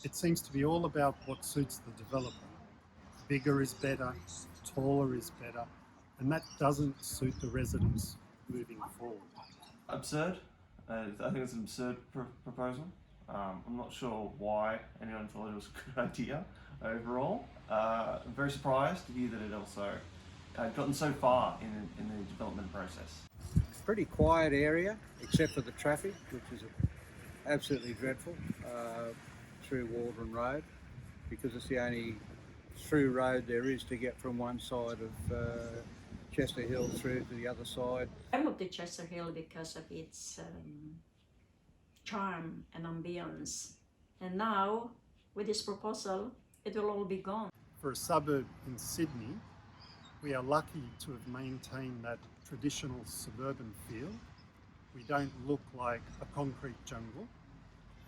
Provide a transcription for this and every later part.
It seems to be all about what suits the developer. Bigger is better, taller is better, and that doesn't suit the residents moving forward. Absurd. I think it's an absurd proposal. I'm not sure why anyone thought it was a good idea overall. I'm very surprised to hear that it also gotten so far in the development process. Pretty quiet area, except for the traffic, which is absolutely dreadful through Waldron Road, because it's the only through road there is to get from one side of Chester Hill through to the other side. I moved to Chester Hill because of its charm and ambience, and now with this proposal it will all be gone. For a suburb in Sydney, we are lucky to have maintained that traditional suburban feel. We don't look like a concrete jungle,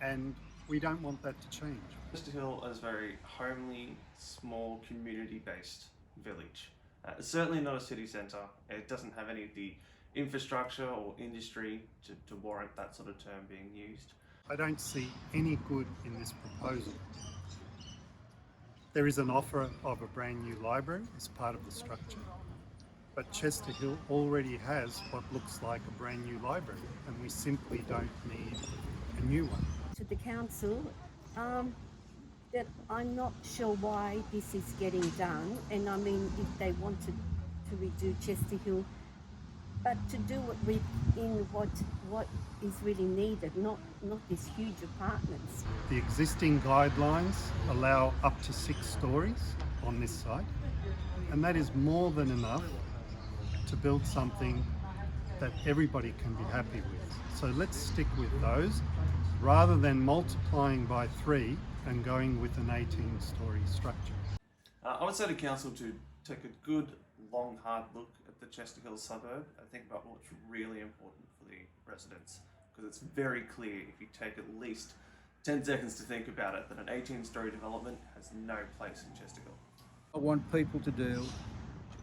and we don't want that to change. Chester Hill is a very homely, small, community-based village. It's certainly not a city centre. It doesn't have any of the infrastructure or industry to warrant that sort of term being used. I don't see any good in this proposal. There is an offer of a brand new library as part of the structure, but Chester Hill already has what looks like a brand new library, and we simply don't need a new one. To the council, that I'm not sure why this is getting done, and I mean if they wanted to redo Chester Hill, but to do it within what is really needed, not these huge apartments. The existing guidelines allow up to 6 stories on this site, and that is more than enough to build something that everybody can be happy with. So let's stick with those rather than multiplying by 3 and going with an 18-storey structure. I would say to council to take a good, long, hard look at the Chester Hill suburb and think about what's really important for the residents, because it's very clear if you take at least 10 seconds to think about it that an 18-storey development has no place in Chester Hill. What I want people to do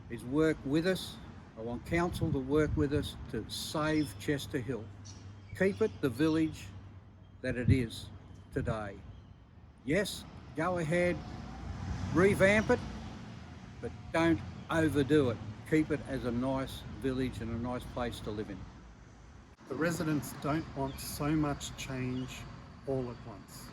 is work with us. I want council to work with us to save Chester Hill. Keep it the village that it is today. Yes, go ahead, revamp it, but don't overdo it. Keep it as a nice village and a nice place to live in. The residents don't want so much change all at once.